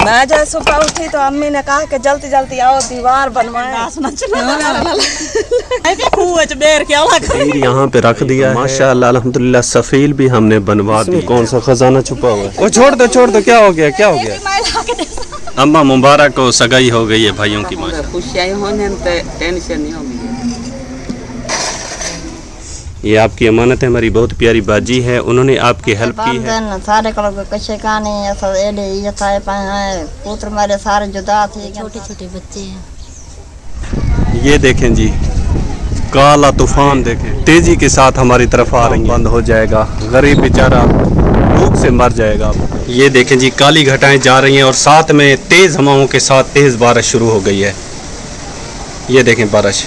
मैं जब सुबह उठी तो अम्मी ने कहा कि जल्दी जल्दी आओ दीवार बनवाएं। यहाँ पे रख दिया है। माशाअल्लाह अल्हम्दुलिल्लाह सफील भी हमने बनवा दी। कौन सा खजाना छुपा हुआ है? वो छोड़ दो क्या हो गया क्या हो गया? अम्मा मुबारक हो, सगाई हो गई है भाइयों की। माशाअल्लाह खुशियाँ होने टेंशन नहीं होगी। ये आपकी अमानत है, हमारी बहुत प्यारी बाजी है, उन्होंने आपकी हेल्प की है। सारे कच्चे कहानी पुत्र मेरे सारे जुदा थे, छोटे छोटे बच्चे हैं। ये देखें जी, काला तूफान देखें तेजी के साथ हमारी तरफ आ रही है। बंद हो जाएगा, गरीब बेचारा भूख से मर जाएगा। ये देखें जी, काली घटाएं जा रही हैं और साथ में तेज हवाओं के साथ तेज बारिश शुरू हो गई है। ये देखें बारिश।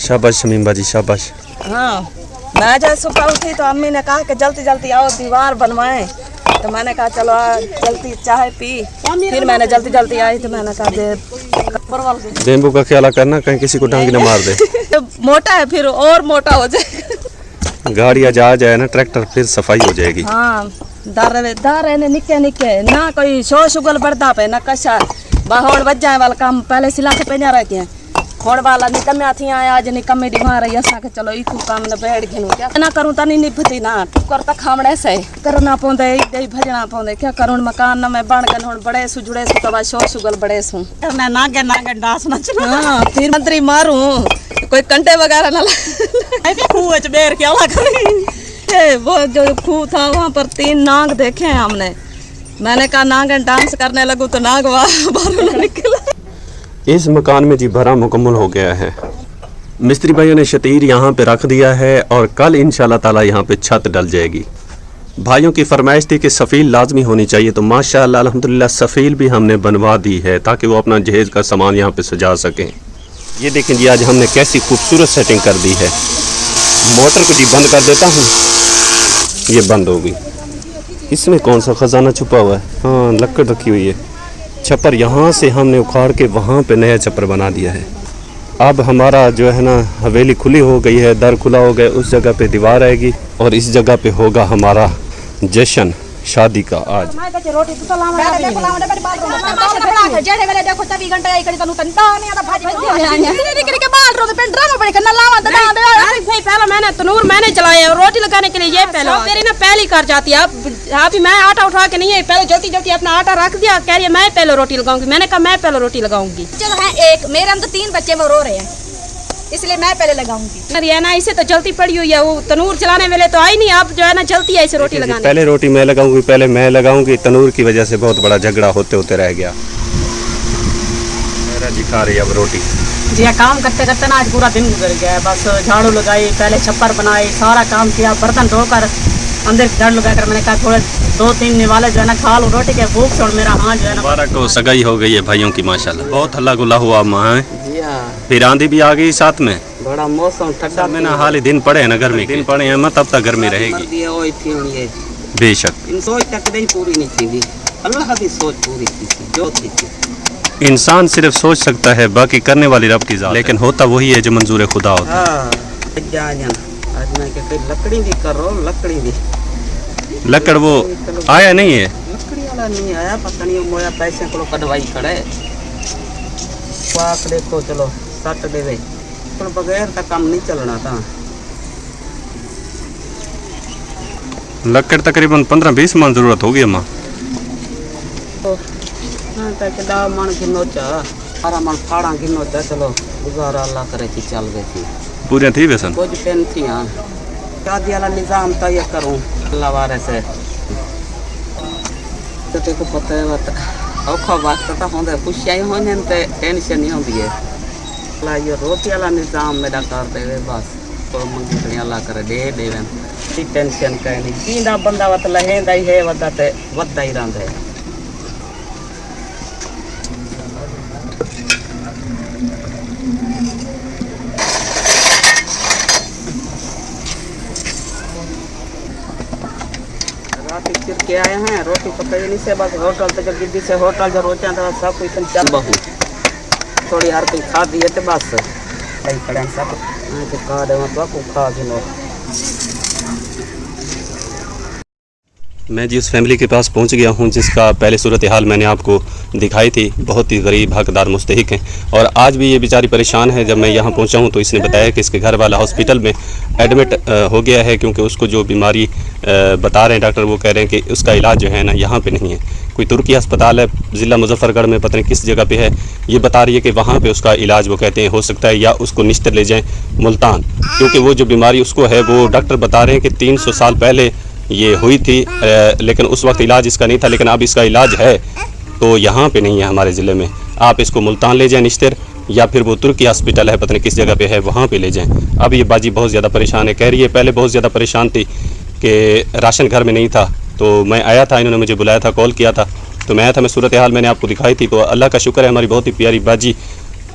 शाबाश शमीम बाजी शाबाश। हाँ, मैं जब सुबह उठी तो अम्मी ने कहा कि जल्दी जल्दी आओ दीवार बनवाएं। तो मैंने कहा चलो जल्दी चाय पी। फिर मैंने जल्दी जल्दी आई तो मैंने कहा बेम्बू का ख्याल करना, कहीं किसी को टांगी ना मार दे। मोटा है फिर और मोटा हो जाएगा। गाड़ियाँ जा जाए ना ट्रैक्टर, फिर सफाई हो जाएगी। हाँ, दारे ने निके निके ना कोई शो शुगल बढ़ता पे ना कशा बाहर बच जाए वाला काम पहले सिला के पे रखे हैं। खोड़ वाला निकम्या थी आज निकम्मे डिमा रही असा के चलो इतू काम न बैठ गिनू क्या ना करूं तनी निभती ना टुकर तक खामड़े से करना पौंदे इदे भजना पौंदे क्या करूं मकान न मैं बन गन हुन बड़े सुजुड़े सु तवा शो शुगल बड़े सु मैं नागे डांस न चलो। हां, फिर मंत्री मारूं कोई कंटे वगैरह ना आई पे खूह च बेर के आला करी। ए वो जो खूह था वहां पर 3 नाग देखे हैं हमने। मैंने कहा नागन डांस करने लगू तो नाग बाहर निकला। इस मकान में जी भरा मुकम्मल हो गया है। मिस्त्री भाइयों ने शतीर यहाँ पे रख दिया है और कल इंशाल्लाह ताला यहाँ पे छत डल जाएगी। भाइयों की फरमाइश थी कि सफ़ील लाजमी होनी चाहिए, तो माशाअल्लाह अल्हम्दुलिल्लाह सफ़ील भी हमने बनवा दी है ताकि वो अपना जहेज़ का सामान यहाँ पे सजा सकें। ये देखें जी, आज हमने कैसी खूबसूरत सेटिंग कर दी है। मोटर को जी बंद कर देता हूँ, ये बंद होगी। इसमें कौन सा ख़जाना छुपा हुआ है? हाँ, लकड़ रखी हुई है। छप्पर यहाँ से हमने उखाड़ के वहाँ पे नया छप्पर बना दिया है। अब हमारा जो है ना हवेली खुली हो गई है, दर खुला हो गया, उस जगह पे दीवार आएगी और इस जगह पे होगा हमारा जश्न शादी का। आज मैंने तनूर मैंने चलाया रोटी लगाने के लिए। ये पहले मेरी ना पहली कर जाती है। अभी मैं आटा उठा के नहीं है, पहले जल्दी जल्दी अपना आटा रख दिया, कह रही है मैं पहले रोटी लगाऊंगी। मैंने कहा मैं पहले रोटी लगाऊंगी। चलो है एक मेरे अंदर 3 बच्चे वो रो रहे हैं, इसलिए मैं पहले लगाऊंगी। है ना, इसे तो जल्दी पड़ी हुई है। वो तनूर चलाने वाले तो आई नहीं, अब जो है ना जल्दी है इसे रोटी लगाने। पहले रोटी मैं लगाऊंगी, पहले मैं लगाऊंगी। तनूर की वजह से बहुत बड़ा झगड़ा होते होते रह गया। मेरा जी खा रही है अब रोटी। जी काम करते करते ना आज पूरा दिन गुजर गया है। बस झाड़ू लगाई, पहले छप्पर बनाई, सारा काम किया, बर्तन धोकर अंदर झाड़ू लगाकर मैंने कहा थोड़े 2-3 निवाले जो है ना खा लो रोटी के, भूख छोड़ मेरा हाथ जो है ना। मुबारक हो, सगाई हो गई है भाइयों की माशाल्लाह। बहुत हल्ला गुल्ला हुआ माँ है, फिर आंधी भी आ गई साथ में। बड़ा मौसम ठंडा में ना हाल ही दिन पड़े हैं ना, गर्मी दिन पड़े हैं मत, तब तक गर्मी रहेगी बेशक। सोच तक नहीं पूरी नहीं थी, अल्लाह की सोच पूरी थी जो थी। इंसान सिर्फ सोच सकता है, बाकी करने वाली रब की जात, लेकिन होता वही है जो मंजूर खुदा होता है। आज मैं क्या लकड़ी भी कर रहा हूँ, लकड़ी भी लकड़ वो आया नहीं है, लकड़ी वाला नहीं आया, पता नहीं मोया पैसे को कटवाई खड़े पाक देखो। चलो सट दे गए, पर बगैर का काम नहीं चलना था। लकड़ तकरीबन 15-20 मन जरूरत होगी अम्मा। तो हाँ तक दा मन गिनो चा, सारा मन फाड़ा गिनो चा। चलो गुजारा अल्लाह करे कि चल गई थी पूरे थी वैसन कुछ पेन थी। हाँ शादी वाला निज़ाम तो ये करूँ अल्लाह वारे से। तो तेको पता है बात औखा बात तो होंगे, खुशियाँ होने तो टेंशन नहीं होती है। ये रोटी वाला निज़ाम मेरा कर दे बस। तो मंगी अल्लाह करे दे देवन सी टेंशन कहीं नहीं जींदा बंदा वत लहेंदा ही है वदा ते वदा ही रहंदा है। रात चिर के आए हैं रोटी पकाई नहीं से बस होटल तक गिद्दी से होटल जो रोचा था सब कुछ चल बहु थोड़ी हर कोई खा दिए तो बस कई खड़े सब तो खा दे तो को खा के लो। मैं जी उस फैमिली के पास पहुंच गया हूं जिसका पहले सूरत हाल मैंने आपको दिखाई थी। बहुत ही गरीब हकदार मुस्तहिक हैं और आज भी ये बेचारी परेशान है। जब मैं यहां पहुंचा हूं तो इसने बताया कि इसके घर वाला हॉस्पिटल में एडमिट हो गया है क्योंकि उसको जो बीमारी बता रहे हैं डॉक्टर वो कह रहे हैं कि उसका इलाज जो है ना यहाँ पे नहीं है। कोई तुर्की अस्पताल है ज़िला मुजफ्फरगढ़ में पता नहीं किस जगह पे है। ये बता रही है कि वहाँ पे उसका इलाज वो कहते हैं हो सकता है या उसको निश्चित ले जाएं मुल्तान क्योंकि वो जो बीमारी उसको है वो डॉक्टर बता रहे हैं कि 300 साल पहले ये हुई थी लेकिन उस वक्त इलाज इसका नहीं था लेकिन अब इसका इलाज है तो यहाँ पे नहीं है हमारे ज़िले में। आप इसको मुल्तान ले जाएं निश्चित या फिर वो तुर्की हॉस्पिटल है पता नहीं किस जगह पे है वहाँ पे ले जाएं। अब ये बाजी बहुत ज़्यादा परेशान है। कह रही है पहले बहुत ज़्यादा परेशान थी कि राशन घर में नहीं था तो मैं आया था इन्होंने मुझे बुलाया था कॉल किया था तो मैं आया था। मैं सूरत हाल मैंने आपको दिखाई थी। तो अल्लाह का शुक्र है हमारी बहुत ही प्यारी बाजी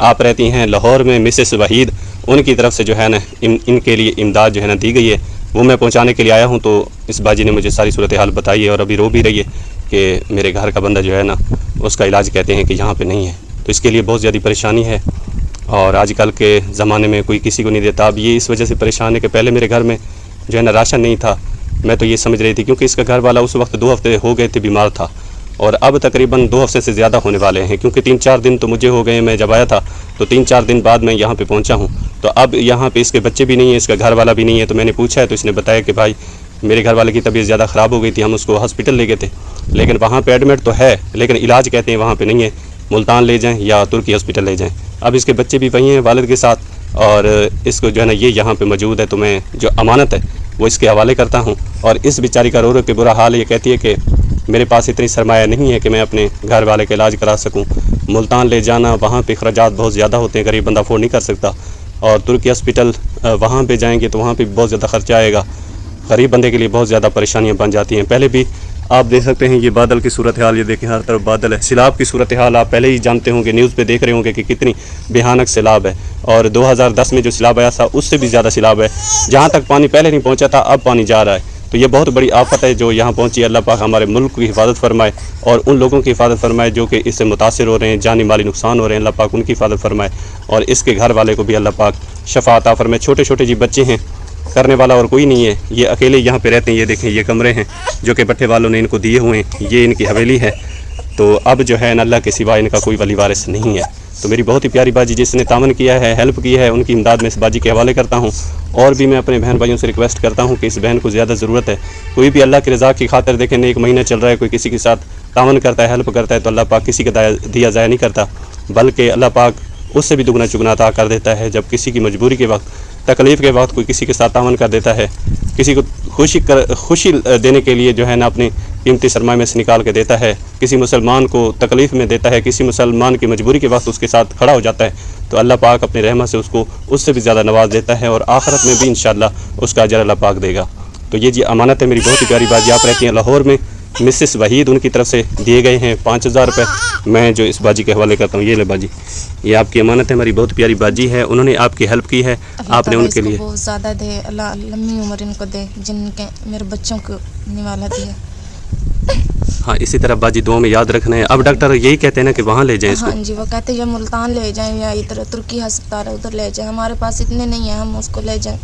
आप रहती हैं लाहौर में मिसेस वहीद उनकी तरफ से जो है ना इनके लिए इमदाद जो है ना दी गई है वो मैं पहुंचाने के लिए आया हूं। तो इस बाजी ने मुझे सारी सूरत हाल बताई है और अभी रो भी रही है कि मेरे घर का बंदा जो है ना उसका इलाज कहते हैं कि यहाँ पे नहीं है। तो इसके लिए बहुत ज़्यादा परेशानी है और आजकल के ज़माने में कोई किसी को नहीं देता। अब ये इस वजह से परेशान है कि पहले मेरे घर में जो है ना राशन नहीं था। मैं तो ये समझ रही थी क्योंकि इसका घर वाला उस वक्त 2 हफ्ते हो गए थे बीमार था और अब तकरीबन 2 हफ्ते से ज़्यादा होने वाले हैं क्योंकि 3-4 दिन तो मुझे हो गए। मैं जब आया था तो 3-4 दिन बाद मैं यहाँ पे पहुँचा हूँ। तो अब यहाँ पे इसके बच्चे भी नहीं है इसका घर वाला भी नहीं है। तो मैंने पूछा है तो इसने बताया कि भाई मेरे घर वाले की तबीयत ज़्यादा ख़राब हो गई थी हम उसको हॉस्पिटल ले गए थे लेकिन वहाँ पे एडमिट तो है लेकिन इलाज कहते हैं वहाँ पे नहीं है मुल्तान ले जाएं या तुर्की हॉस्पिटल ले जाएं। अब इसके बच्चे भी वहीं हैं वालिद के साथ और इसको जो है ना ये यहाँ पे मौजूद है। तो मैं जो अमानत है वो इसके हवाले करता हूँ और इस बेचारी का रो के बुरा हाल ये कहती है कि मेरे पास इतनी सरमाया नहीं है कि मैं अपने घर वाले का इलाज करा सकूँ। मुल्तान ले जाना वहाँ पे अखराजात बहुत ज़्यादा होते हैं गरीब बंदा अफोर्ड नहीं कर सकता और तुर्की हॉस्पिटल वहाँ पे जाएंगे तो वहाँ पे बहुत ज़्यादा खर्चा आएगा। गरीब बंदे के लिए बहुत ज़्यादा परेशानियाँ बन जाती हैं। पहले भी आप देख सकते हैं ये बादल की सूरत हाल ये देखें हर तरफ बादल है। सैलाब की सूरत हाल आप पहले ही जानते होंगे न्यूज़ पे देख रहे होंगे कि कितनी भयानक सैलाब है और 2010 में जो सैलाब आया था उससे भी ज़्यादा सैलाब है। जहाँ तक पानी पहले नहीं पहुँचा था अब पानी जा रहा है। तो ये बहुत बड़ी आफत है जो यहाँ पहुँची। अल्लाह पाक हमारे मुल्क की हिफाजत फरमाए और उन लोगों की हिफाजत फरमाए जो कि इससे मुतासिर हो रहे हैं जानी माली नुकसान हो रहे हैं। अल्लाह पाक उनकी हिफाजत फरमाए और इसके घर वाले को भी अल्लाह पाक शफा अता फरमाए। छोटे छोटे जी बच्चे हैं करने वाला और कोई नहीं है। ये अकेले यहाँ पे रहते हैं। ये देखें ये कमरे हैं जो कि भट्टे वालों ने इनको दिए हुए हैं। ये इनकी हवेली है। तो अब जो है अल्लाह के सिवा इनका कोई वली वारिस नहीं है। तो मेरी बहुत ही प्यारी बाजी जिसने तावन किया है हेल्प की है उनकी इमदाद में इस बाजी के हवाले करता हूँ। और भी मैं अपने बहन भाइयों से रिक्वेस्ट करता हूँ कि इस बहन को ज़्यादा ज़रूरत है। कोई भी अल्लाह की रज़ा की खातिर देखें 1 महीना चल रहा है कोई किसी के साथ तावन करता है हेल्प करता है तो अल्लाह पाक किसी का दिया ज़ाया नहीं करता बल्कि अल्लाह पाक उससे भी दुगना चुगना अता कर देता है। जब किसी की मजबूरी के वक्त तकलीफ़ के वक्त कोई किसी के साथ तावन कर देता है किसी को खुशी देने के लिए जो है ना अपनी कीमती सरमाए में से निकाल के देता है किसी मुसलमान को तकलीफ़ में देता है किसी मुसलमान की मजबूरी के वक्त उसके साथ खड़ा हो जाता है तो अल्लाह पाक अपनी रहमत से उसको उससे भी ज़्यादा नवाज देता है और आखिरत में भी इंशाअल्लाह उसका अजर अल्लाह पाक देगा। तो ये जी अमानत है मेरी बहुत ही प्यारी बाजी आप रहती हैं लाहौर में मिसेस वहीद उनकी तरफ से दिए गए हैं 5000 रुपये मैं जो इस बाजी के हवाले करता हूँ। ये ले बाजी ये आपकी अमानत है। हमारी बहुत प्यारी बाजी है उन्होंने आपकी हेल्प की है आपने उनके लिए बहुत ज़्यादा दे अल्लाह लम्बी उम्र इनको दे जिनके मेरे बच्चों को निवाला दिया। हाँ इसी तरह बाजी दुआ में याद रखना है। अब डॉक्टर यही कहते हैं ना कि वहाँ ले जाएं इसको। हाँ जी वो कहते हैं या मुल्तान ले जाएं या इधर तुर्की अस्पताल है उधर ले जाएं। हमारे पास इतने नहीं है हम उसको ले जाएं।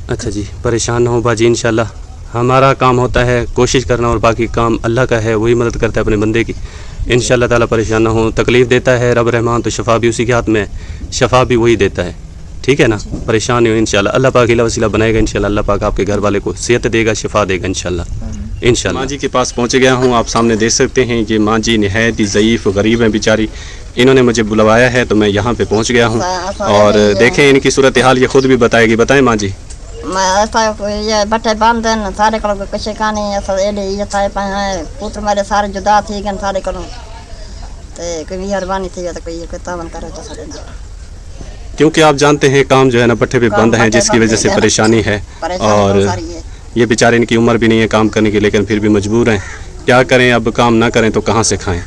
अच्छा जी परेशान ना हो बाजी इंशाल्लाह हमारा काम होता है कोशिश करना और बाकी काम अल्लाह का है वही मदद करता है अपने बंदे की। इंशाल्लाह ताला परेशान ना हो। तकलीफ़ देता है रब रहमान तो शफा भी उसी के हाथ में शफा भी वही देता है। ठीक है ना परेशान नहीं हो इंशाल्लाह अल्लाह पाक हिला वसीला बनाएगा इंशाल्लाह अल्लाह पाक आपके घर वाले को सेहत देगा शफा देगा इंशाल्लाह। माँ जी के पास पहुँच गया हूँ आप सामने देख सकते हैं ये माँ जी नहायत ही ज़ईफ़ गरीब हैं बेचारी। इन्होंने मुझे बुलवाया है तो मैं यहाँ पे पहुँच गया हूँ और देखें इनकी सूरत हाल ये खुद भी बताएगी। बताएं माँ जी। ये बच्चे बंद हैं सारे को कुछ का नहीं ये सारे पुत्र मेरे सारे जुदा थी गए सारे को तो कोई मेहरबानी थी तो कोई तावन करे तो सारे क्योंकि आप जानते हैं काम जो है ना भट्ठे पे बंद है, जिसकी वजह से परेशानी है। और ये बेचारे, इनकी उम्र भी नहीं है काम करने की, लेकिन फिर भी मजबूर हैं। क्या करें, अब काम ना करें तो कहाँ से खाएं।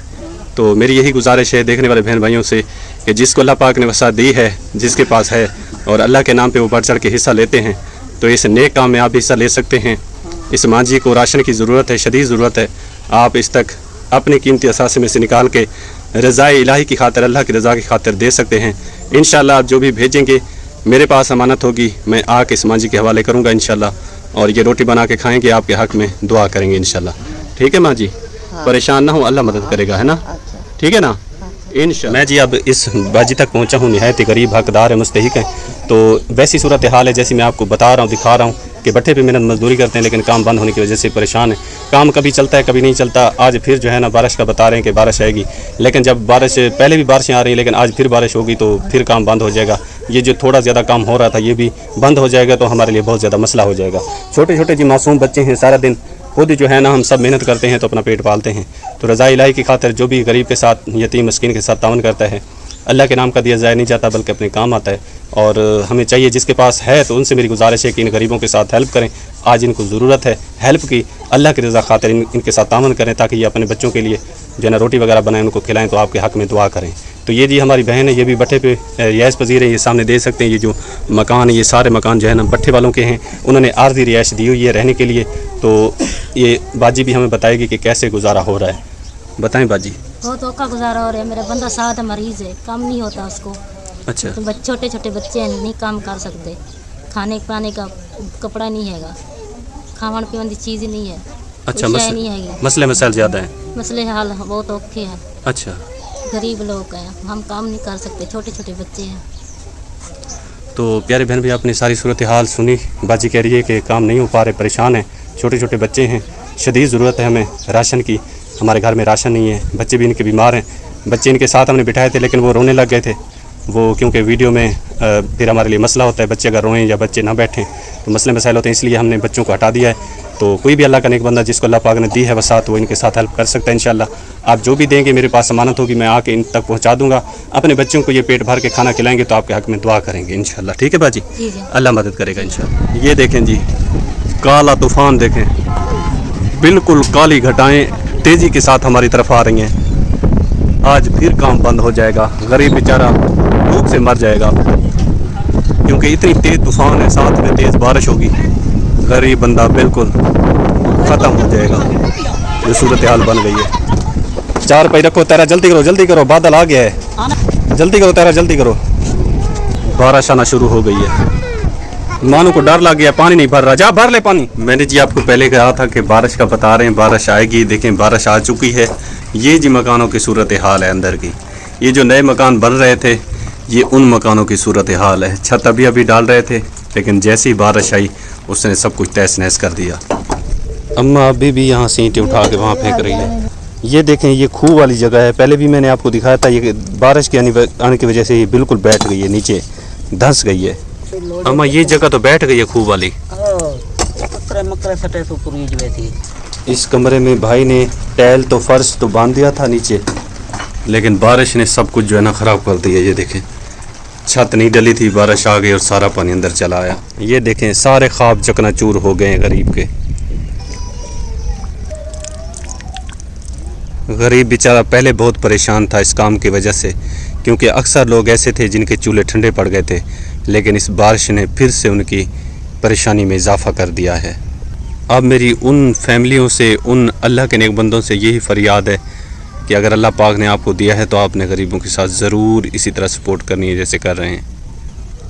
तो मेरी यही गुजारिश है देखने वाले बहन भाइयों से कि जिसको अल्लाह पाक ने वसा दी है, जिसके पास है और अल्लाह के नाम पे वो बढ़ चढ़ के हिस्सा लेते हैं, तो इस नेक काम में आप हिस्सा ले सकते हैं। इस मांझी को राशन की ज़रूरत है, शदीद ज़रूरत है। आप इस तक अपनी कीमती असासे में से निकाल के रज़ाए इलाही की खातिर, अल्लाह की रज़ा की खातिर दे सकते हैं। इंशाअल्लाह आप जो भी भेजेंगे मेरे पास अमानत होगी, मैं आके इस मांझी के हवाले करूँगा इंशाअल्लाह, और ये रोटी बना के खाएँगे, आपके हक़ में दुआ करेंगे इंशाअल्लाह। ठीक है माँ जी, परेशान ना हो, अल्लाह मदद करेगा, है ना? ठीक है ना, इंशाअल्लाह। मैं जी अब इस बाजी तक पहुंचा हूं, निहायत ही गरीब हकदार है, मुस्तहिक है। तो वैसी सूरत हाल है जैसी मैं आपको बता रहा हूं, दिखा रहा हूं कि भट्ठे पे मेहनत मजदूरी करते हैं, लेकिन काम बंद होने की वजह से परेशान है। काम कभी चलता है कभी नहीं चलता। आज फिर जो है ना बारिश का बता रहे हैं कि बारिश आएगी, लेकिन जब बारिश, पहले भी बारिशें आ रही हैं, लेकिन आज फिर बारिश होगी तो फिर काम बंद हो जाएगा। ये जो थोड़ा ज़्यादा काम हो रहा था ये भी बंद हो जाएगा, तो हमारे लिए बहुत ज़्यादा मसला हो जाएगा। छोटे छोटे जी मासूम बच्चे हैं, सारा दिन खुद जो है ना हम सब मेहनत करते हैं तो अपना पेट पालते हैं। तो रज़ा इलाही की खातिर जो भी गरीब के साथ, यतीम मस्कीन के साथ तावन करता है, अल्लाह के नाम का दिया ज़ाया नहीं जाता बल्कि अपने काम आता है। और हमें चाहिए, जिसके पास है तो उनसे मेरी गुजारिश है कि इन गरीबों के साथ हेल्प करें। आज इनको ज़रूरत है हेल्प की, अल्लाह की रज़ा खातिर इनके साथ तावन करें, ताकि ये अपने बच्चों के लिए जो है ना रोटी वगैरह बनाएं, उनको खिलाएं, तो आपके हक़ में दुआ करें। तो ये जी हमारी बहन है, ये भी भट्ठे पे रिहाइश पजीर है। ये सामने देख सकते हैं, ये जो मकान है, ये सारे मकान जो है ना भट्ठे वालों के हैं, उन्होंने आर्जी रिहाइश दी हुई है रहने के लिए। तो ये बाजी भी हमें बताएगी कि कैसे गुजारा हो रहा है। बताएं बाजी। बहुत औखा गुजारा हो रहा है। मेरा बंदा साथ मरीज़ है, काम नहीं होता उसको। अच्छा। तो छोटे छोटे बच्चे हैं, नहीं काम कर सकते, खाने पाने का कपड़ा नहीं हैगा, खावन पीवन की चीज़ नहीं है। अच्छा, नहीं है, मसले मसाइल ज़्यादा हैं, मसले हाल बहुत औखे हैं। अच्छा, गरीब लोग हैं, हम काम नहीं कर सकते, छोटे छोटे बच्चे हैं। तो प्यारे बहन भी आपने सारी सूरत हाल सुनी। बाजी कह रही है कि काम नहीं हो पा रहे, परेशान हैं, छोटे छोटे बच्चे हैं, शदीद ज़रूरत है हमें राशन की। हमारे घर में राशन नहीं है, बच्चे भी इनके बीमार हैं। बच्चे इनके साथ हमने बिठाए थे, लेकिन वो रोने लग गए थे। वो क्योंकि वीडियो में फिर हमारे लिए मसला होता है, बच्चे अगर रोएं या बच्चे ना बैठें तो मसले मसाइल होते हैं, इसलिए हमने बच्चों को हटा दिया है। तो कोई भी अल्लाह का नेक बंदा जिसको अल्लाह पाक ने दी है वसात, वो इनके साथ हेल्प कर सकता है इंशाल्लाह। आप जो भी देंगे मेरे पास अमानत होगी, मैं आके इन तक पहुंचा दूंगा। अपने बच्चों को ये पेट भर के खाना खिलाएंगे तो आपके हक़ में दुआ करेंगे इंशाल्लाह। ठीक है बाजी, अल्लाह मदद करेगा इंशाल्लाह। ये देखें जी, काला तूफ़ान देखें, बिल्कुल काली घटाएँ तेज़ी के साथ हमारी तरफ आ रही हैं। आज फिर काम बंद हो जाएगा, गरीब बेचारा भूख से मर जाएगा, क्योंकि इतनी तेज़ तूफ़ान है, साथ में तेज़ बारिश होगी। गरीब बंदा बिल्कुल ख़त्म हो जाएगा। जो सूरत हाल बन गई है। 4 पाई रखो तेरा, जल्दी करो जल्दी करो, बादल आ गया है, जल्दी करो तेरा, जल्दी करो। बारिश आना शुरू हो गई है, मानो को डर लग गया, पानी नहीं भर रहा, जा भर ले पानी। मैंने जी आपको पहले कहा था कि बारिश का बता रहे हैं, बारिश आएगी। देखें बारिश आ चुकी है। ये जी मकानों की सूरत हाल है अंदर की। ये जो नए मकान बन रहे थे, ये उन मकानों की सूरत हाल है। छत अभी अभी डाल रहे थे, लेकिन जैसे ही बारिश आई उसने सब कुछ तहस नहस कर दिया। अम्मा अभी भी यहाँ से ईंटें उठा के वहाँ फेंक रही है। ये देखें, ये खूह वाली जगह है, पहले भी मैंने आपको दिखाया था। ये बारिश के आने की वजह से ये बिल्कुल बैठ गई है, नीचे धंस गई है। अम्मा ये जगह तो बैठ गई है खूह वाली। इस कमरे में भाई ने टाइल तो फर्श तो बांध दिया था नीचे, लेकिन बारिश ने सब कुछ जो है ना ख़राब कर दिया। ये देखें, छत नहीं डली थी, बारिश आ गई और सारा पानी अंदर चला आया। ये देखें, सारे ख्वाब चकनाचूर हो गए हैं गरीब के। गरीब बेचारा पहले बहुत परेशान था इस काम की वजह से, क्योंकि अक्सर लोग ऐसे थे जिनके चूल्हे ठंडे पड़ गए थे, लेकिन इस बारिश ने फिर से उनकी परेशानी में इजाफा कर दिया है। अब मेरी उन फैमिलियों से, उन अल्लाह के नेक बंदों से यही फरियाद है कि अगर अल्लाह पाक ने आपको दिया है तो आपने गरीबों के साथ ज़रूर इसी तरह सपोर्ट करनी है जैसे कर रहे हैं,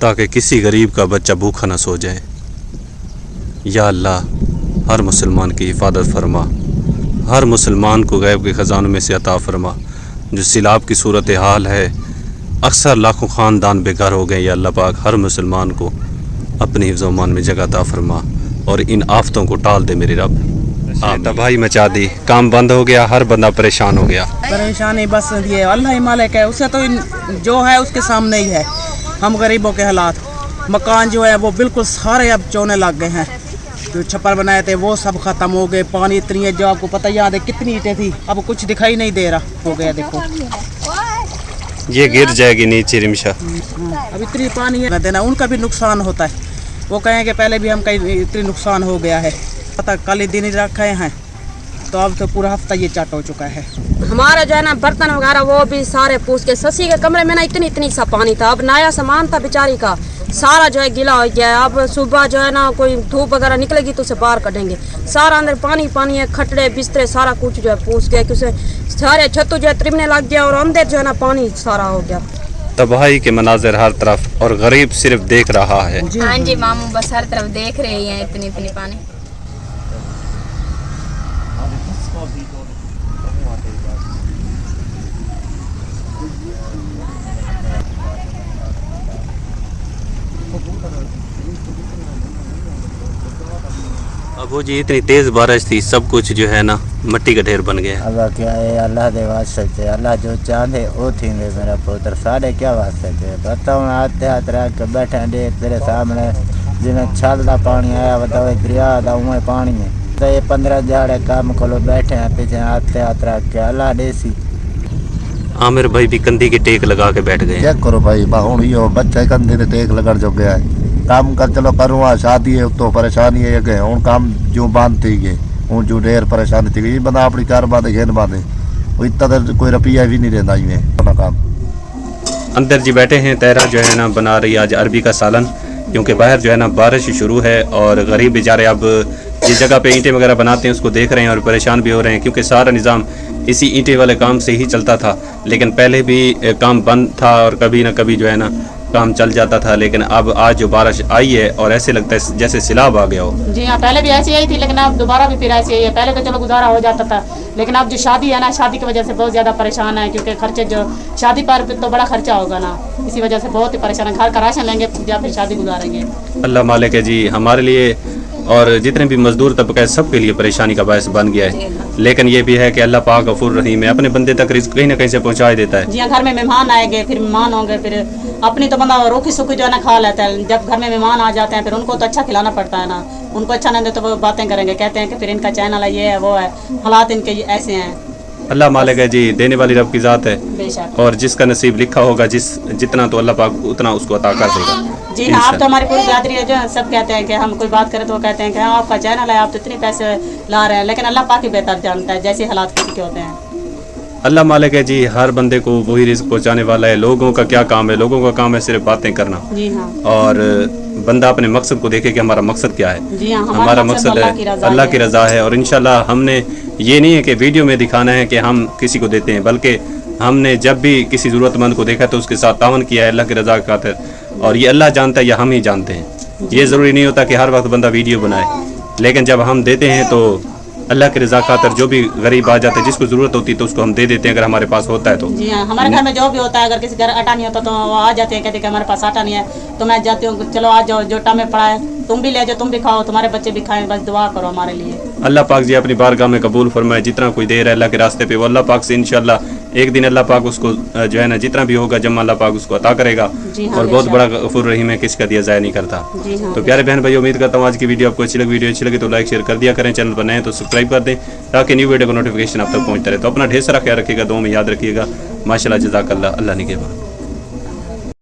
ताकि किसी गरीब का बच्चा भूखा ना सो जाए। या अल्लाह, हर मुसलमान की हिफाजत फरमा, हर मुसलमान को गैब के ख़जानों में से अता फरमा। जो सिलाब की सूरत हाल है, अक्सर लाखों ख़ानदान बेघर हो गए। या अल्लाह पाक हर मुसलमान को अपनी हिफ्ज़-ओ-मान में जगह अता फरमा और इन आफतों को टाल दे मेरे रब। तबाही मचा दी, काम बंद हो गया, हर बंदा परेशान हो गया। परेशानी बस ये अल्लाह ही मालिक है, उसे तो जो है उसके सामने ही है। हम गरीबों के हालात, मकान जो है वो बिल्कुल सारे अब चौने लग गए हैं। जो छप्पर बनाए थे वो सब ख़त्म हो गए। पानी इतनी है, जो आपको पता याद है कितनी ईंटें थी, अब कुछ दिखाई नहीं दे रहा हो गया। देखो ये गिर जाएगी नीचे रिमशा। अब इतनी पानी है देना, उनका भी नुकसान होता है। वो कहेंगे पहले भी हम कहीं इतनी नुकसान हो गया है, पता कल ही दिन ही रखे हैं तो अब तो पूरा हफ्ता ये चाट हो चुका है। हमारा जो है ना बर्तन वगैरह वो भी सारे पूछ के ससी के कमरे में ना इतनी सा पानी था। अब नया सामान था बेचारी का, सारा जो है गीला हो गया है। अब सुबह जो है ना कोई धूप वगैरह निकलेगी तो उसे बाहर कटेंगे, सारा अंदर पानी पानी है, खटड़े बिस्तरे सारा कुछ जो है पूछ के उसे सारे छत्तू जो है त्रिमने लग गया और अंदर जो है ना पानी सारा हो गया। तबाही के मनाजिर हर तरफ और गरीब सिर्फ देख रहा है। हाँ जी मामू, बस हर तरफ देख रहे हैं इतनी पानी। अबू जी इतनी तेज बारिश थी, सब कुछ जो है ना मिट्टी का ढेर बन गया। अब क्या है, अल्लाह दे वास्ते, अल्लाह जो चाहे वो थींगे मेरा पुत्र, सारे क्या वास्ते थे। बताओ आते हाथ रख के बैठे देख तेरे सामने, जिन्हें छल का पानी आया बताओ दरिया का उमें पानी है। तो ये 15 दिहाड़े काम को बैठे हैं पीछे आते हाथ रख के, अल्लाह देसी। आमिर भाई भी कंधी की टेक लगा के बैठ गए। चेक करो भाई, हूँ बच्चे कंधे ने टेक लगन जो गया है। काम कर चलो करूँ, शादी है तो परेशानी है कि हूँ काम जो बांधते गए हूँ जो ढेर परेशानी थी। ये बंदा अपनी कार बांधे घेन बांधे, वो इतना तो कोई रुपया भी नहीं रहता ही अपना काम। अंदर जी बैठे हैं, तैरा जो है ना बना रही आज अरबी का सालन, क्योंकि बाहर जो है ना बारिश शुरू है और गरीब बेचारे अब जिस जगह पे ईंटें वगैरह बनाते हैं उसको देख रहे हैं और परेशान भी हो रहे हैं, क्योंकि सारा निज़ाम इसी ईंटें वाले काम से ही चलता था। लेकिन पहले भी काम बंद था और कभी ना कभी जो है ना काम चल जाता था, लेकिन अब आज जो बारिश आई है और ऐसे लगता है जैसे सैलाब आ गया हो। जी हाँ, पहले भी ऐसी आई थी लेकिन अब दोबारा भी फिर ऐसी आई है। पहले तो चलो गुजारा हो जाता था, लेकिन अब जो शादी है ना, शादी की वजह से बहुत ज़्यादा परेशान है, क्योंकि खर्चे जो शादी पर तो बड़ा खर्चा होगा ना, इसी वजह से बहुत ही परेशान है। घर का राशन लेंगे या फिर शादी गुजारेंगे। अल्लाह मालिक है जी, हमारे लिए और जितने भी मजदूर तबका है सबके लिए परेशानी का बायस बन गया है। लेकिन ये भी है कि अल्लाह पाक गफूर रहीम है, अपने बंदे तक रिज़्क़ कहीं ना कहीं से पहुँचा देता है। जी हाँ, घर में मेहमान आएंगे, फिर मेहमान होंगे, फिर अपनी तो बंदा रूखी सूखी जो है ना खा लेता है। जब घर में मेहमान आ जाते हैं फिर उनको तो अच्छा खिलाना पड़ता है ना, उनको अच्छा नहीं दे तो वो बातें करेंगे, कहते हैं कि फिर इनका चैनल है, ये है वो है, हालात इनके ऐसे हैं। अल्लाह मालिक है जी, देने वाली रब की ज़ात है, बेशक। और जिसका नसीब लिखा होगा जितना तो अल्लाह पाक उतना उसको अता कर देगा। जी हाँ, आप तो हमारी पूरी बिरादरी है जो सब कहते हैं कि हम कोई बात करें तो वो कहते हैं कि हाँ आपका चैनल है, आप तो इतने पैसे ला रहे हैं, लेकिन अल्लाह पाक ही बेहतर जानता है जैसे हालात किसी के होते हैं। अल्लाह मालिक है जी, हर बंदे को वही रिज़्क़ पहुंचाने वाला है। लोगों का क्या काम है, लोगों का काम है सिर्फ बातें करना। जी हाँ। और बंदा अपने मकसद को देखे कि हमारा मकसद क्या है। जी हाँ, हमारा मकसद है अल्लाह की रज़ा है। और इंशाल्लाह हमने ये नहीं है कि वीडियो में दिखाना है कि हम किसी को देते हैं, बल्कि हमने जब भी किसी ज़रूरतमंद को देखा तो उसके साथ तावन किया है अल्लाह की रज़ा की खातिर, और ये अल्लाह जानता है या हम ही जानते हैं। ये ज़रूरी नहीं होता कि हर वक्त बंदा वीडियो बनाए, लेकिन जब हम देते हैं तो अल्लाह की रज़ा खातिर जो भी गरीब आ जाता है, जिसको ज़रूरत होती है तो उसको हम दे देते हैं, अगर हमारे पास होता है तो। जी हाँ, हमारे घर में जो भी होता है, अगर किसी घर आटा नहीं होता तो वो आ जाते हैं, कहते हैं हमारे पास आटा नहीं है, तो मैं जाती हूँ, चलो आज जाओ जो टाइम में पड़ा है तुम भी ले जाओ, तुम भी खाओ, तुम्हारे बच्चे भी खाएं, बस दुआ करो हमारे लिए। अल्लाह पाक जी अपनी बारगाह में कबूल फरमाए। जितना कोई दे रहा है अल्लाह के रास्ते पे, वो अल्लाह पाक से इंशाल्लाह एक दिन अल्लाह पाक उसको जो है ना जितना भी होगा जमा अल्लाह पाक उसको अता करेगा। हाँ, और बहुत बड़ा गफूर रहीम है, किसी का दिया ज़ाया नहीं करता। हाँ, तो प्यारे बहन भाई, उम्मीद करता हूँ आज की वीडियो आपको अच्छी लगी। वीडियो अच्छी लगी तो लाइक शेयर कर दिया करें, चैनल पर नए तो सब्सक्राइब कर दें ताकि न्यू वीडियो का नोटिफिकेशन आप तक पहुँचता रहे। तो अपना ढेर सारा ख्याल रखिएगा, दुआ में याद रखिएगा। माशाल्लाह, जज़ाकल्लाह, अल्लाह निगहबान।